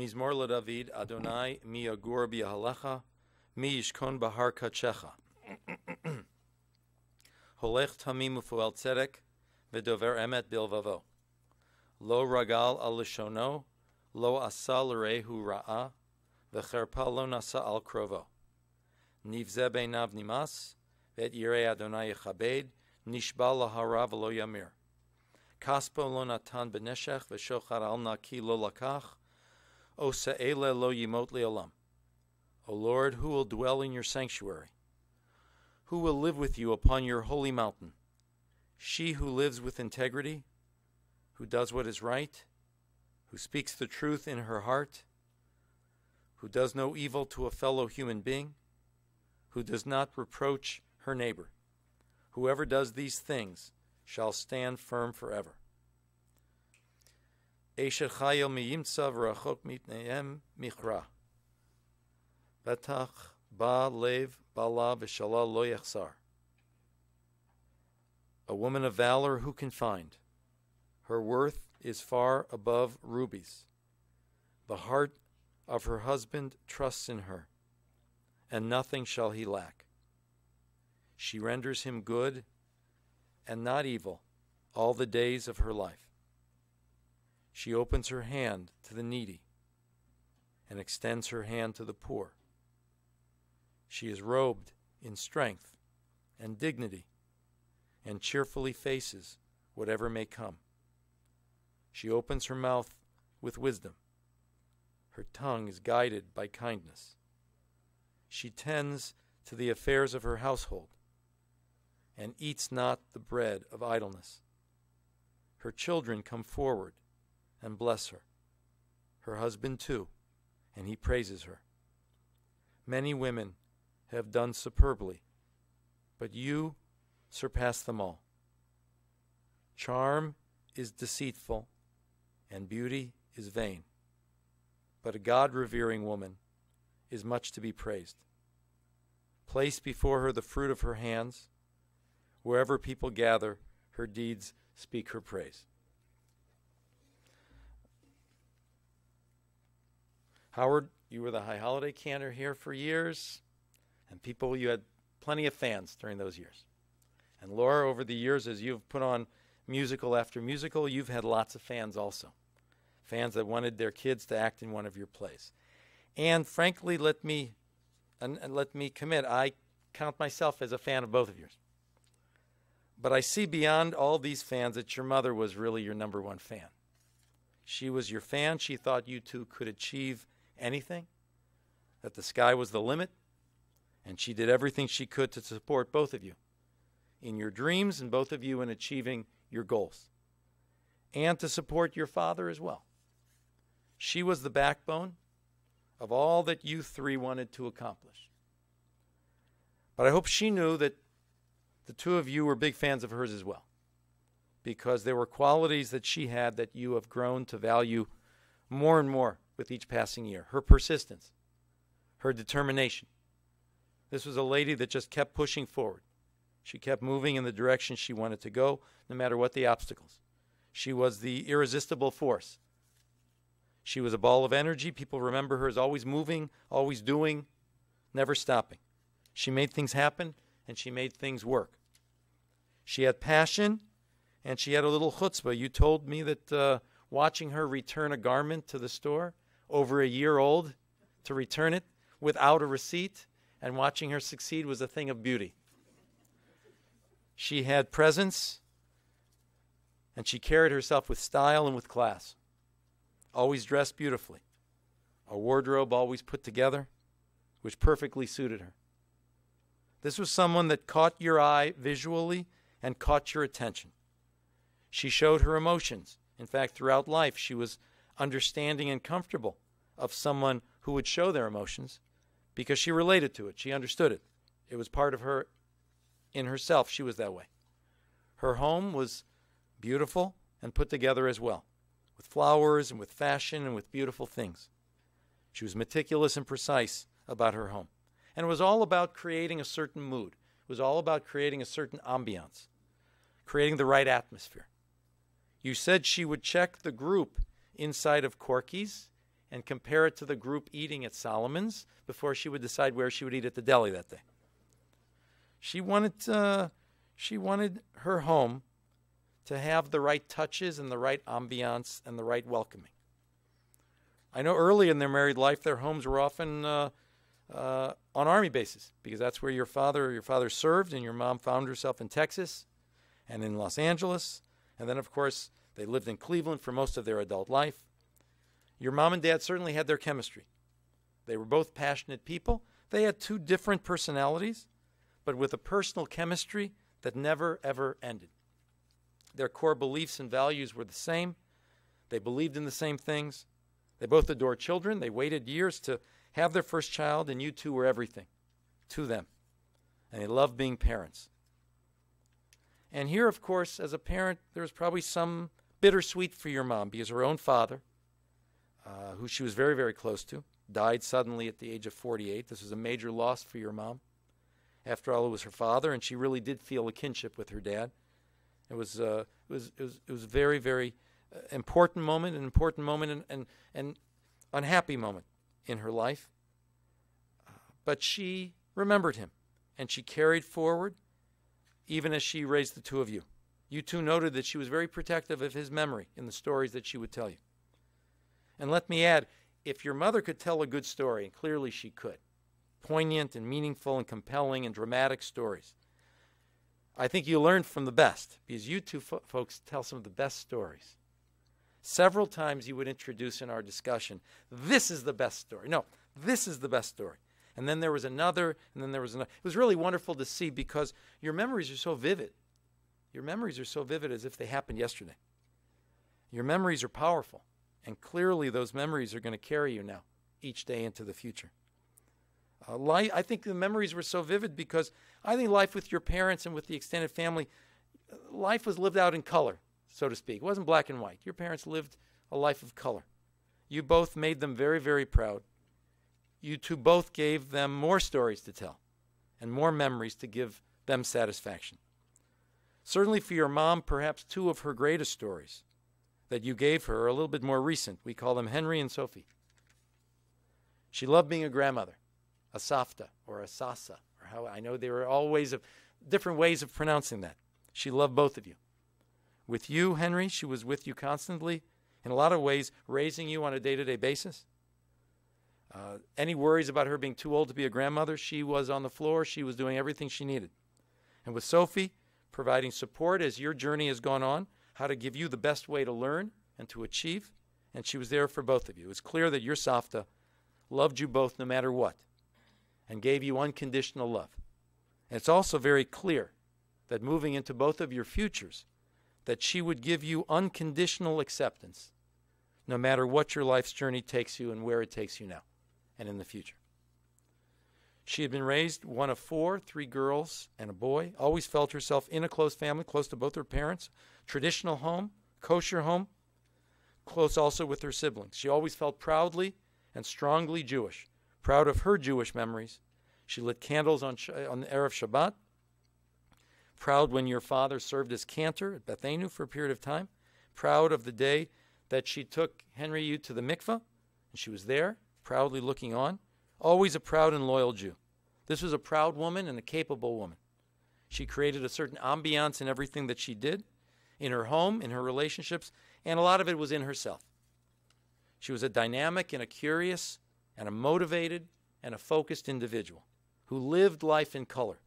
Mizmor LaDavid, Adonai, mi yagur b'yahalecha, mi yishkon bahar kachecha. Holech tamim ufuel tzedek, v'dover emet bilvavo. Lo ragal al lishono, lo asa l'rehu ra'a, v'cherpa lo nasa al krovo. Nivze beinav nimas, v'et yirei Adonai yechabed, nishba lahara v'lo yamir. Kaspo lo natan b'neshech, v'shochar al naki lo lakach, O se'ele lo yimot le'olam. O Lord, who will dwell in your sanctuary? Who will live with you upon your holy mountain? She who lives with integrity, who does what is right, who speaks the truth in her heart, who does no evil to a fellow human being, who does not reproach her neighbor. Whoever does these things shall stand firm forever. Esher chayil miyimtza v'rachok mitnehem michra. Betach ba lev bala v'shalal lo yachzar. A woman of valor who can find. Her worth is far above rubies. The heart of her husband trusts in her, and nothing shall he lack. She renders him good and not evil all the days of her life. She opens her hand to the needy and extends her hand to the poor. She is robed in strength and dignity and cheerfully faces whatever may come. She opens her mouth with wisdom. Her tongue is guided by kindness. She tends to the affairs of her household and eats not the bread of idleness. Her children come forward and bless her. Her husband too, and he praises her. Many women have done superbly, but you surpass them all. Charm is deceitful, and beauty is vain, but a God-revering woman is much to be praised. Place before her the fruit of her hands. Wherever people gather, her deeds speak her praise. Howard, you were the High Holiday Cantor here for years, and you had plenty of fans during those years. And Laura, over the years, as you've put on musical after musical, you've had lots of fans also. Fans that wanted their kids to act in one of your plays. And frankly, let me commit, I count myself as a fan of both of yours. But I see beyond all these fans that your mother was really your number one fan. She was your fan. She thought you two could achieve anything, that the sky was the limit, and she did everything she could to support both of you in your dreams and both of you in achieving your goals, and to support your father as well. She was the backbone of all that you three wanted to accomplish. But I hope she knew that the two of you were big fans of hers as well, because there were qualities that she had that you have grown to value more and more with each passing year. Her persistence, her determination. This was a lady that just kept pushing forward. She kept moving in the direction she wanted to go, no matter what the obstacles. She was the irresistible force. She was a ball of energy. People remember her as always moving, always doing, never stopping. She made things happen, and she made things work. She had passion, and she had a little chutzpah. You told me that watching her return a garment to the store, over a year old, to return it without a receipt, and watching her succeed was a thing of beauty. She had presence, and she carried herself with style and with class. Always dressed beautifully. A wardrobe always put together, which perfectly suited her. This was someone that caught your eye visually and caught your attention. She showed her emotions. In fact, throughout life, she was understanding and comfortable of someone who would show their emotions because she related to it. She understood it. It was part of her, in herself. She was that way. Her home was beautiful and put together as well, with flowers and with fashion and with beautiful things. She was meticulous and precise about her home. And it was all about creating a certain mood. It was all about creating a certain ambiance, creating the right atmosphere. You said she would check the group inside of Corky's, and compare it to the group eating at Solomon's before she would decide where she would eat at the deli that day. She wanted her home to have the right touches and the right ambiance and the right welcoming. I know early in their married life, their homes were often on army bases, because that's where your father served, and your mom found herself in Texas and in Los Angeles. And then, of course, they lived in Cleveland for most of their adult life. Your mom and dad certainly had their chemistry. They were both passionate people. They had two different personalities, but with a personal chemistry that never, ever ended. Their core beliefs and values were the same. They believed in the same things. They both adored children. They waited years to have their first child, and you two were everything to them. And they loved being parents. And here, of course, as a parent, there was probably some bittersweet for your mom, because her own father, who she was very, very close to, died suddenly at the age of 48. This was a major loss for your mom. After all, it was her father, and she really did feel a kinship with her dad. It was a very, very important moment, and unhappy moment in her life. But she remembered him, and she carried forward, even as she raised the two of you. You two noted that she was very protective of his memory in the stories that she would tell you. And let me add, if your mother could tell a good story, and clearly she could, poignant and meaningful and compelling and dramatic stories, I think you learned from the best, because you two folks tell some of the best stories. Several times you would introduce in our discussion, this is the best story. No, this is the best story. And then there was another, and then there was another. It was really wonderful to see, because your memories are so vivid. Your memories are so vivid as if they happened yesterday. Your memories are powerful, and clearly those memories are going to carry you now, each day into the future. I think the memories were so vivid because I think life with your parents and with the extended family, life was lived out in color, so to speak. It wasn't black and white. Your parents lived a life of color. You both made them very, very proud. You two both gave them more stories to tell and more memories to give them satisfaction. Certainly for your mom, perhaps two of her greatest stories that you gave her are a little bit more recent. We call them Henry and Sophie. She loved being a grandmother, a safta or a sasa, or how I know there are all different ways of pronouncing that. She loved both of you. With you, Henry, she was with you constantly, in a lot of ways, raising you on a day-to-day basis. Any worries about her being too old to be a grandmother, she was on the floor. She was doing everything she needed. And with Sophie, providing support as your journey has gone on, how to give you the best way to learn and to achieve, and she was there for both of you. It was clear that your safta loved you both no matter what and gave you unconditional love. And it's also very clear that moving into both of your futures, that she would give you unconditional acceptance no matter what your life's journey takes you and where it takes you now and in the future. She had been raised one of four, 3 girls and a boy, always felt herself in a close family, close to both her parents, traditional home, kosher home, close also with her siblings. She always felt proudly and strongly Jewish, proud of her Jewish memories. She lit candles on the Erev Shabbat, proud when your father served as cantor at Bethenu for a period of time, proud of the day that she took Henry you to the mikveh, and she was there, proudly looking on, always a proud and loyal Jew. This was a proud woman and a capable woman. She created a certain ambiance in everything that she did, in her home, in her relationships, and a lot of it was in herself. She was a dynamic and a curious and a motivated and a focused individual who lived life in color,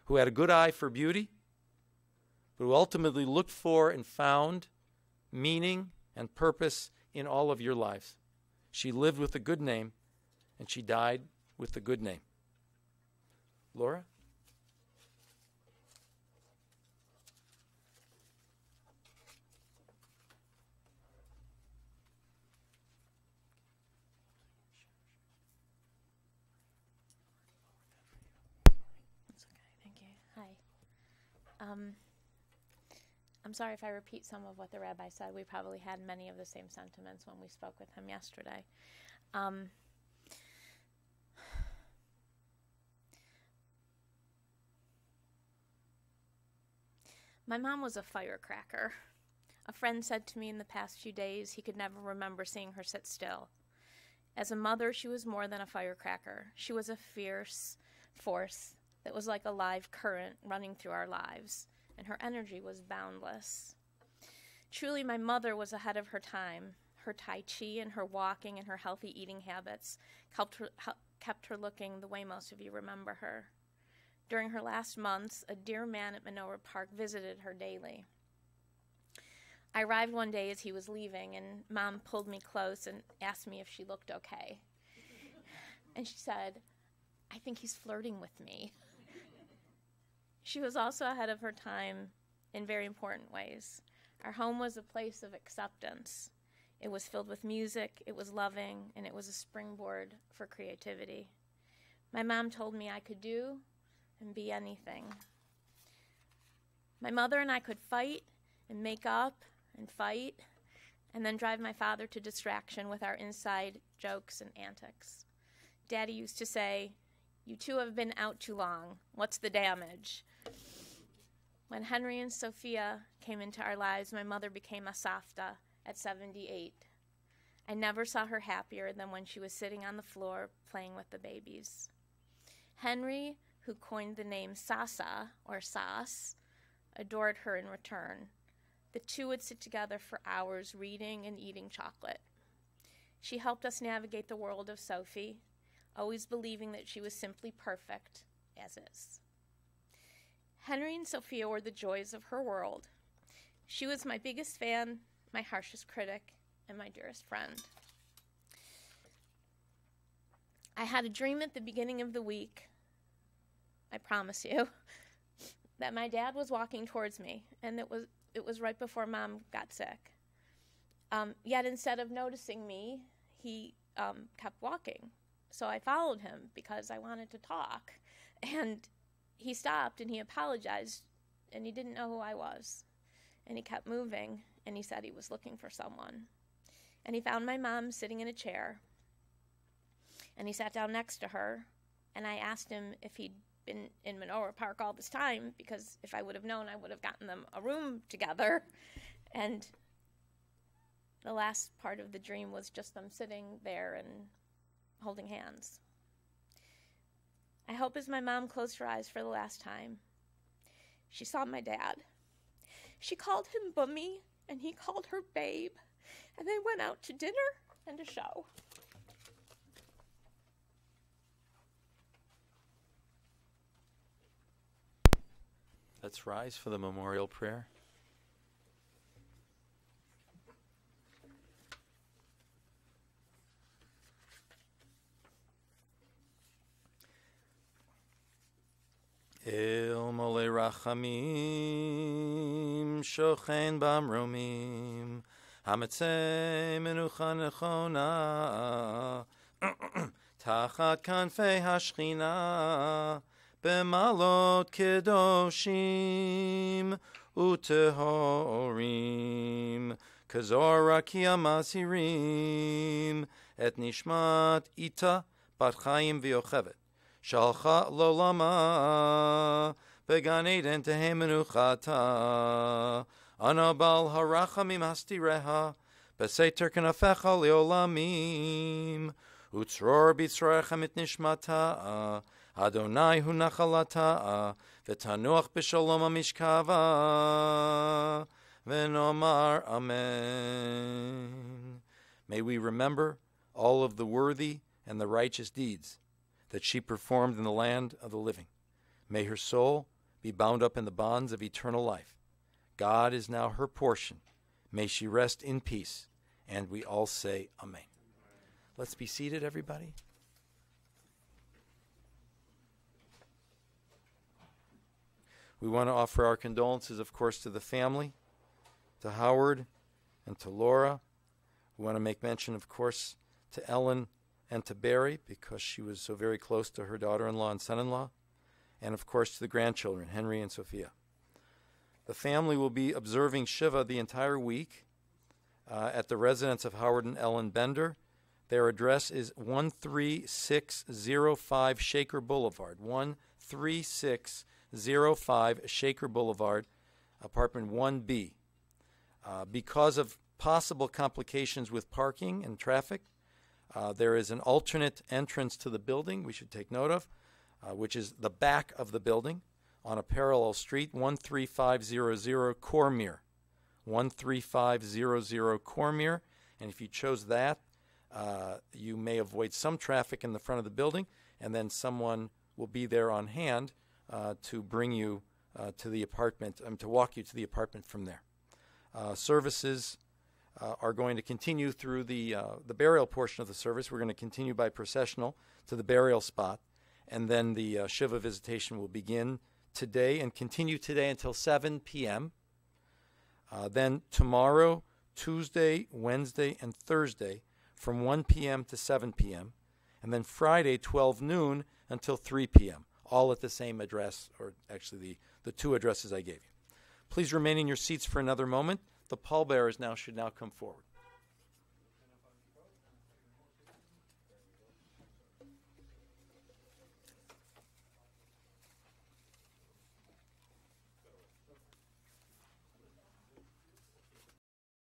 who had a good eye for beauty, but who ultimately looked for and found meaning and purpose in all of your lives. She lived with a good name, and she died with a good name. Laura? That's okay, thank you. Hi. I'm sorry if I repeat some of what the rabbi said. We probably had many of the same sentiments when we spoke with him yesterday. My mom was a firecracker. A friend said to me in the past few days he could never remember seeing her sit still. As a mother, she was more than a firecracker. She was a fierce force that was like a live current running through our lives, and her energy was boundless. Truly, my mother was ahead of her time. Her Tai Chi and her walking and her healthy eating habits kept her looking the way most of you remember her. During her last months, a dear man at Menorah Park visited her daily. I arrived one day as he was leaving, and Mom pulled me close and asked me if she looked okay. And she said, "I think he's flirting with me." She was also ahead of her time in very important ways. Our home was a place of acceptance. It was filled with music, it was loving, and it was a springboard for creativity. My mom told me I could do and be anything. My mother and I could fight and make up and fight, and then drive my father to distraction with our inside jokes and antics. Daddy used to say, "You two have been out too long. What's the damage?" When Henry and Sophia came into our lives, my mother became a Savta at 78. I never saw her happier than when she was sitting on the floor playing with the babies. Henry, who coined the name Sasa, or Sas, adored her in return. The two would sit together for hours reading and eating chocolate. She helped us navigate the world of Sophie, always believing that she was simply perfect as is. Henry and Sophia were the joys of her world. She was my biggest fan, my harshest critic, and my dearest friend. I had a dream at the beginning of the week, I promise you, that my dad was walking towards me, and it was right before Mom got sick. Yet instead of noticing me, he kept walking. So I followed him because I wanted to talk. And he stopped and he apologized, and he didn't know who I was. And he kept moving, and he said he was looking for someone. And he found my mom sitting in a chair, and he sat down next to her, and I asked him if he'd been in Menorah Park all this time, because if I would have known, I would have gotten them a room together. And the last part of the dream was just them sitting there and holding hands. I hope as my mom closed her eyes for the last time, she saw my dad. She called him Bummy, and he called her Babe, and they went out to dinner and a show. Let's rise for the memorial prayer. El mole rachamim shochen bamromim hametzei menucha nechona tachat kanfei hashchina b'malot kedoshim utehorim kazor rakia masirim et nishmat ita bat chaim v'yochevet Shalcha lolama began Eden tehe menuchata anabal harachamim hastireha beseter kanafecha leolamim utzror bitzroechem et nishmata Adonai hu nachalata v'tanuach b'shalom hamishkava v'nomar amen. May we remember all of the worthy and the righteous deeds that she performed in the land of the living. May her soul be bound up in the bonds of eternal life. God is now her portion. May she rest in peace. And we all say amen. Let's be seated, everybody. We want to offer our condolences, of course, to the family, to Howard and to Laura. We want to make mention, of course, to Ellen and to Barry, because she was so very close to her daughter-in-law and son-in-law, and of course to the grandchildren, Henry and Sophia. The family will be observing Shiva the entire week at the residence of Howard and Ellen Bender. Their address is 13605 Shaker Boulevard, 13605 Shaker Boulevard, apartment 1B. Because of possible complications with parking and traffic, There is an alternate entrance to the building we should take note of, which is the back of the building on a parallel street, 13500 Cormier. 13500 Cormier. And if you chose that, you may avoid some traffic in the front of the building, and then someone will be there on hand to bring you to the apartment, to walk you to the apartment from there. Services are going to continue through the burial portion of the service. We're going to continue by processional to the burial spot, and then the Shiva visitation will begin today and continue today until 7 p.m. Then tomorrow, Tuesday, Wednesday, and Thursday from 1 p.m. to 7 p.m., and then Friday, 12 noon until 3 p.m., all at the same address, or actually the two addresses I gave you. Please remain in your seats for another moment. The pallbearers should now come forward.